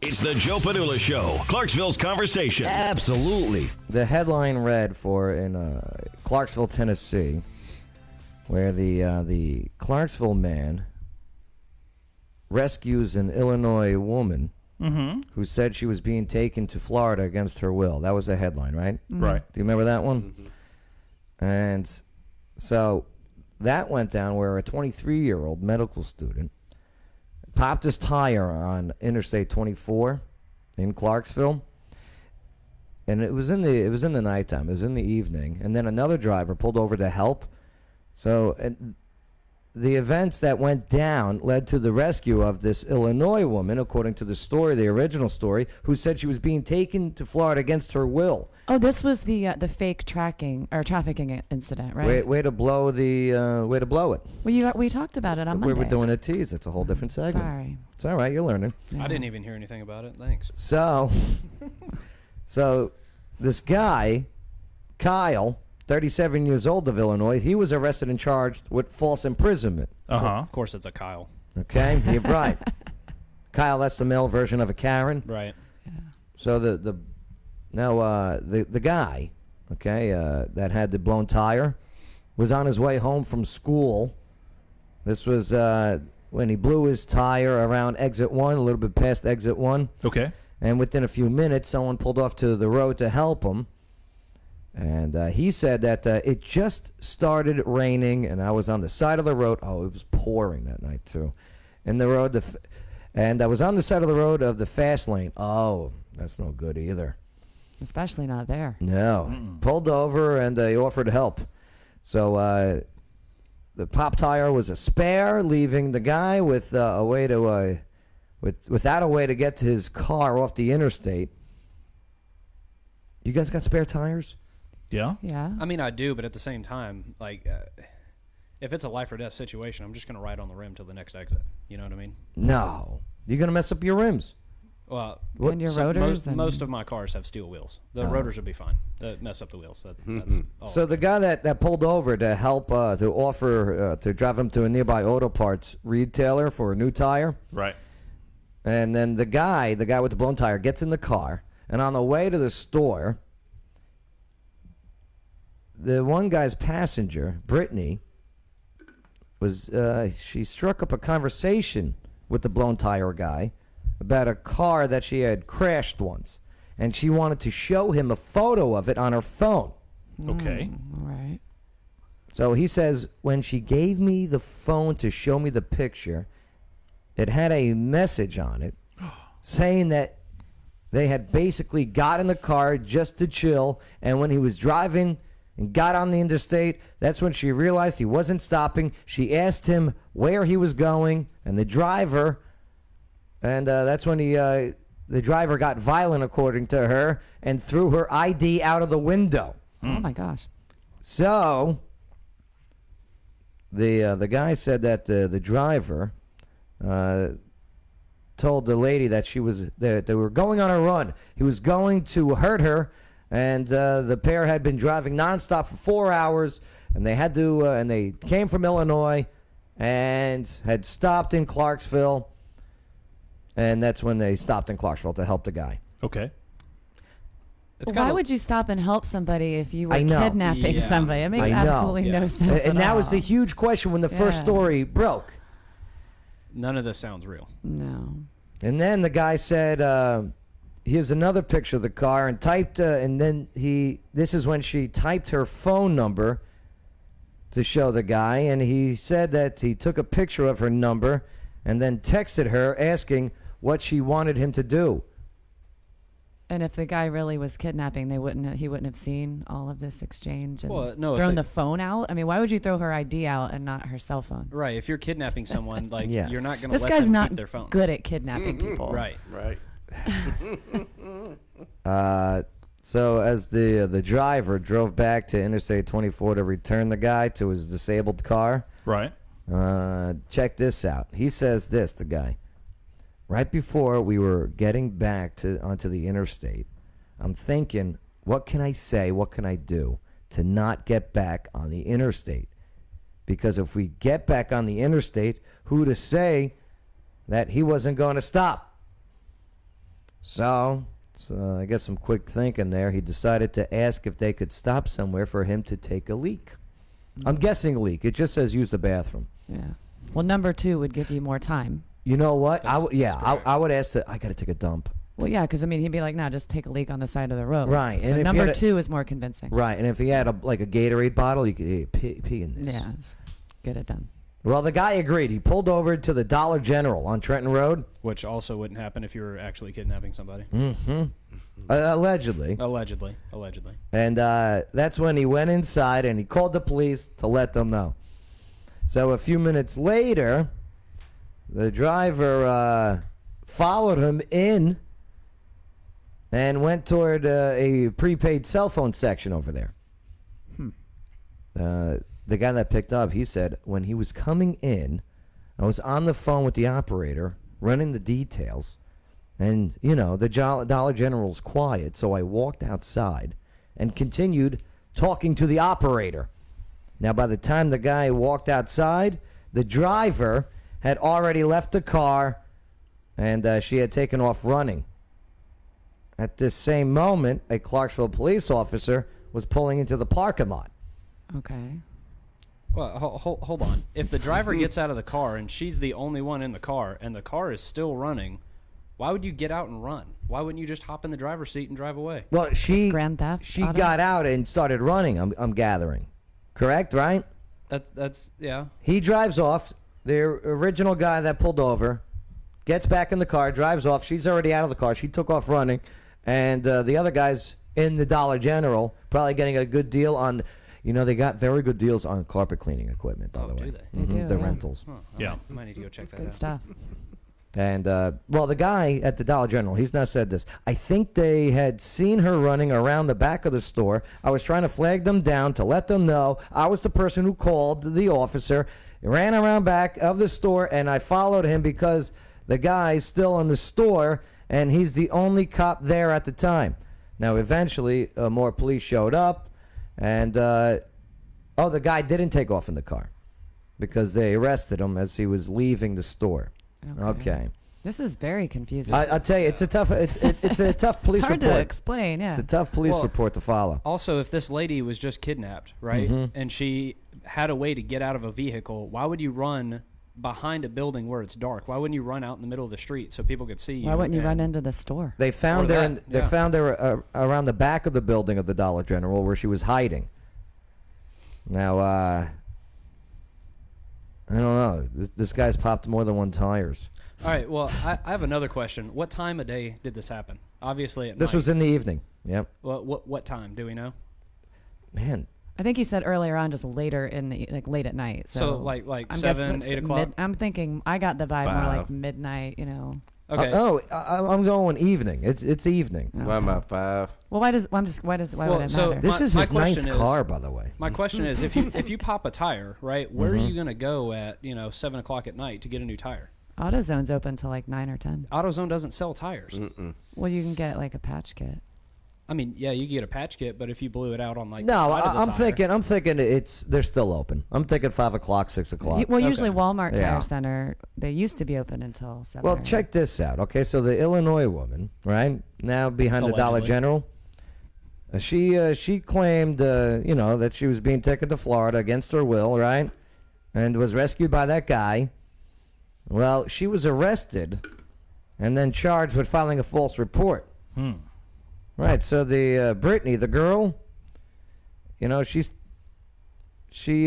It's the Joe Padula Show, Clarksville's conversation. Absolutely. The headline read for in Clarksville, Tennessee, where the Clarksville man rescues an Illinois woman who said she was being taken to Florida against her will. That was the headline, right? Right. Do you remember that one? And so that went down where a 23-year-old medical student popped his tire on Interstate 24 in Clarksville, and it was in the nighttime. It was in the evening, and then another driver pulled over to help. So the events that went down led to the rescue of this Illinois woman, according to the story, the original story, who said she was being taken to Florida against her will. Oh, this was the fake tracking or trafficking incident, right? Way to blow it. Well, we talked about it on Monday. We were doing a tease. It's a whole different segment. Sorry. It's all right. You're learning. Yeah. I didn't even hear anything about it. Thanks. So this guy, Kyle, 37 years old of Illinois, he was arrested and charged with false imprisonment. Of course, it's a Kyle. Okay, you're right. Kyle, that's the male version of a Karen. Right. Yeah. So the guy, okay, that had the blown tire, was on his way home from school. This was when he blew his tire around exit 1, a little bit past exit 1. Okay. And within a few minutes, someone pulled off to the road to help him. And he said that it just started raining, and I was on the side of the road. Oh, it was pouring that night, too. In the road, and I was on the side of the road of the fast lane. Oh, that's no good either. Especially not there. No. Pulled over, and he offered help. So the pop tire was a spare, leaving the guy with without a way to get to his car off the interstate. You guys got spare tires? Yeah. Yeah. I mean, I do, but at the same time, like, if it's a life or death situation, I'm just going to ride on the rim till the next exit. You know what I mean? No. You're going to mess up your rims. Well, And your rotors? most of my cars have steel wheels. The rotors would be fine. That mess up the wheels. That's all. So the guy that pulled over to help, to offer, to drive him to a nearby auto parts retailer for a new tire. Right. And then the guy with the blown tire gets in the car, and on the way to the store, the one guy's passenger, Brittany, she struck up a conversation with the blown tire guy about a car that she had crashed once, and she wanted to show him a photo of it on her phone. Okay. All right. So he says, when she gave me the phone to show me the picture, it had a message on it saying that they had basically got in the car just to chill, and when he was driving and got on the interstate, that's when she realized he wasn't stopping. She asked him where he was going, and the driver, and that's when the driver got violent, according to her, and threw her ID out of the window. Oh my gosh. So the guy said that the driver told the lady that they were going on a run. He was going to hurt her, and the pair had been driving nonstop for 4 hours, and they had to and they came from Illinois and had stopped in Clarksville, and that's when they stopped in Clarksville to help the guy. Okay. Why would you stop and help somebody if you were I know. kidnapping somebody? It makes absolutely no sense. And at that all. was the huge question when the first story broke. None of this sounds real. No. And then the guy said, here's another picture of the car, and typed, and then this is when she typed her phone number to show the guy, and he said that he took a picture of her number and then texted her asking what she wanted him to do. And if the guy really was kidnapping, he wouldn't have seen all of this exchange and thrown the phone out. I mean, why would you throw her ID out and not her cell phone? Right. If you're kidnapping someone, like Yes. you're not going to This let guy's them not keep their phone. good at kidnapping people. Right. So as the driver drove back to Interstate 24 to return the guy to his disabled car, Right. check this out. He says this, the guy. Right before we were getting back onto the interstate, I'm thinking, what can I say, what can I do to not get back on the interstate? Because if we get back on the interstate, who to say that he wasn't going to stop? So I guess some quick thinking there. He decided to ask if they could stop somewhere for him to take a leak. I'm guessing a leak. It just says use the bathroom. Yeah. Well, number 2 would give you more time. You know what? I would ask I got to take a dump. Well, yeah, because, I mean, he'd be like, no, just take a leak on the side of the road. Right. So number 2 is more convincing. Right. And if he had a Gatorade bottle, you could pee in this. Yeah, just get it done. Well, the guy agreed. He pulled over to the Dollar General on Trenton Road. Which also wouldn't happen if you were actually kidnapping somebody. Mm-hmm. Allegedly. Allegedly. And that's when he went inside and he called the police to let them know. So a few minutes later, the driver followed him in and went toward a prepaid cell phone section over there. The guy that picked up, he said, when he was coming in, I was on the phone with the operator, running the details, and, the Dollar General's quiet, so I walked outside and continued talking to the operator. Now, by the time the guy walked outside, the driver had already left the car, and she had taken off running. At this same moment, a Clarksville police officer was pulling into the parking lot. Okay. Well, hold on. If the driver gets out of the car and she's the only one in the car and the car is still running, why would you get out and run? Why wouldn't you just hop in the driver's seat and drive away? Well, she grand theft. She got out and started running. I'm gathering, correct? Right? That's yeah. He drives off. The original guy that pulled over gets back in the car, drives off. She's already out of the car. She took off running, and the other guy's in the Dollar General, probably getting a good deal on. They got very good deals on carpet cleaning equipment, by the way. Do they? They do, the yeah. rentals. I might need to go check that Good out. stuff. And, the guy at the Dollar General, he's not said this. I think they had seen her running around the back of the store. I was trying to flag them down to let them know I was the person who called the officer, ran around back of the store, and I followed him because the guy's still in the store, and he's the only cop there at the time. Now, eventually, more police showed up, and, the guy didn't take off in the car because they arrested him as he was leaving the store. Okay. This is very confusing. I'll tell you, it's a tough police it's hard report. to explain, yeah. It's a tough police report to follow. Also, if this lady was just kidnapped, right, and she had a way to get out of a vehicle, why would you run behind a building where it's dark? Why wouldn't you run out in the middle of the street so people could see you? Why wouldn't you run into the store? They found her around the back of the building of the Dollar General where she was hiding. Now, I don't know. This guy's popped more than one tires. All right, well, I have another question. What time of day did this happen? Obviously at This night. was in the evening. Yep. Well, what time? Do we know? Man. I think he said earlier on, just later in the late at night. So like I'm 7, 8 o'clock. I'm thinking I got the vibe more like midnight. Okay. I'm going evening. It's evening. Okay. Why am I 5? Well, why would it matter? This is his ninth car, by the way. My question is, if you pop a tire, right, where are you going to go at 7 o'clock at night to get a new tire? AutoZone's open till like 9 or 10. AutoZone doesn't sell tires. Mm-mm. Well, you can get like a patch kit. I mean, yeah, you can get a patch kit, but if you blew it out on No, the side of the tire, I'm thinking they're still open. I'm thinking 5 o'clock, 6 o'clock. Well, usually Walmart Yeah. Tire Center, they used to be open until 7. Well, or check this out. Okay, so the Illinois woman, right, now behind the Dollar Allegedly. General, she claimed, that she was being taken to Florida against her will, right, and was rescued by that guy. Well, she was arrested and then charged with filing a false report. Right, so the Brittany, the girl, she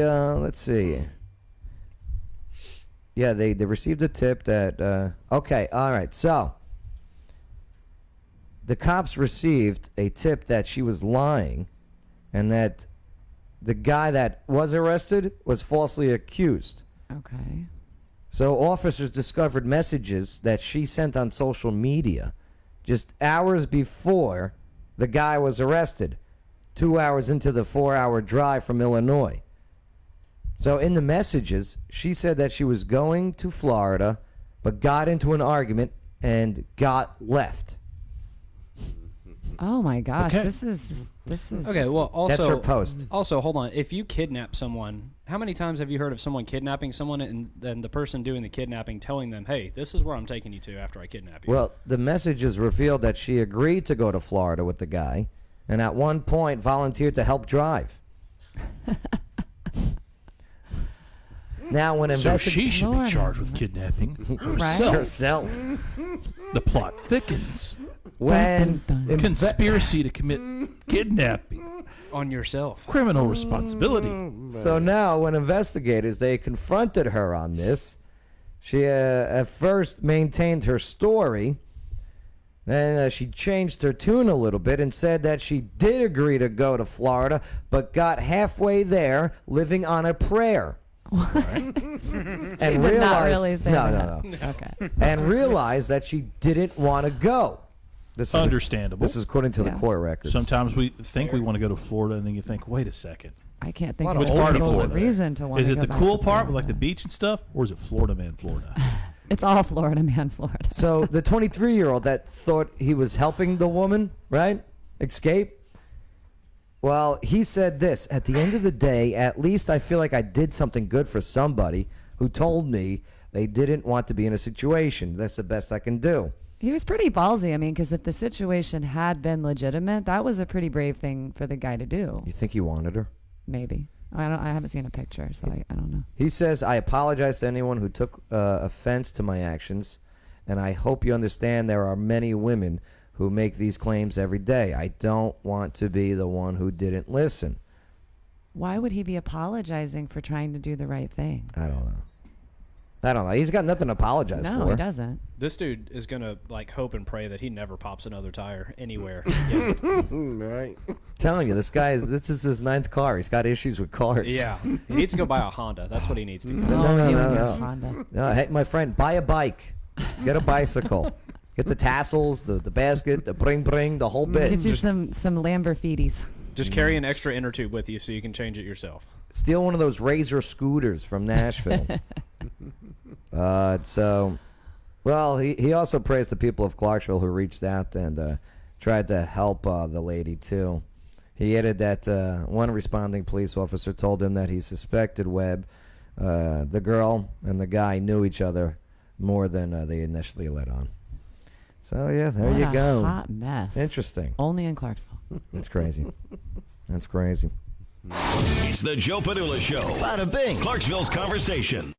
let's see. Yeah, they received a tip that, okay, all right, so the cops received a tip that she was lying and that the guy that was arrested was falsely accused. Okay. So officers discovered messages that she sent on social media just hours before the guy was arrested, 2 hours into the 4-hour drive from Illinois. So in the messages, she said that she was going to Florida, but got into an argument and got left. Oh my gosh, Okay. this is Okay, well, also That's her post. Also, hold on. If you kidnap someone, how many times have you heard of someone kidnapping someone and then the person doing the kidnapping telling them, "Hey, this is where I'm taking you to after I kidnap you"? Well, the messages revealed that she agreed to go to Florida with the guy, and at one point volunteered to help drive. Now, when So she should be Lord. charged with kidnapping Right? herself. herself, The plot thickens. when Conspiracy to commit kidnapping. On yourself. Criminal responsibility. So now, when investigators they confronted her on this, she at first maintained her story. Then she changed her tune a little bit and said that she did agree to go to Florida, but got halfway there living on a prayer. And did realized, not really say no. Okay. And realized that she didn't want to go. This is Understandable. This is according to the Yeah. court records. Sometimes we think we want to go to Florida, and then you think, wait a second. I can't think Lot of of a old part of single Florida. reason to want Is to it go the back cool to part Florida. with like the beach and stuff, or is it Florida man, Florida? It's all Florida, man, Florida. So the 23-year-old that thought he was helping the woman, right, escape. Well, he said this: at the end of the day, at least I feel like I did something good for somebody who told me they didn't want to be in a situation. That's the best I can do. He was pretty ballsy. I mean, because if the situation had been legitimate, that was a pretty brave thing for the guy to do. You think he wanted her? Maybe. I haven't seen a picture, so I don't know. He says, I apologize to anyone who took offense to my actions, and I hope you understand there are many women who make these claims every day. I don't want to be the one who didn't listen. Why would he be apologizing for trying to do the right thing? I don't know. He's got nothing to apologize for. No, he doesn't. This dude is gonna like hope and pray that he never pops another tire anywhere. Right. Telling you, this is his 9th car. He's got issues with cars. Yeah, he needs to go buy a Honda. That's what he needs to do. No, you and your no. Honda. No, hey, my friend, buy a bike. Get a bicycle. Get the tassels, the basket, the bring, the whole bit. Get you some Lamborghinis. Just carry an extra inner tube with you so you can change it yourself. Steal one of those Razor scooters from Nashville. He also praised the people of Clarksville who reached out and tried to help the lady, too. He added that one responding police officer told him that he suspected Webb, the girl, and the guy knew each other more than they initially let on. So, yeah, there What you a go. hot mess. Interesting. Only in Clarksville. That's crazy. That's crazy. It's the Joe Padula Show. Bada bing. Clarksville's conversation.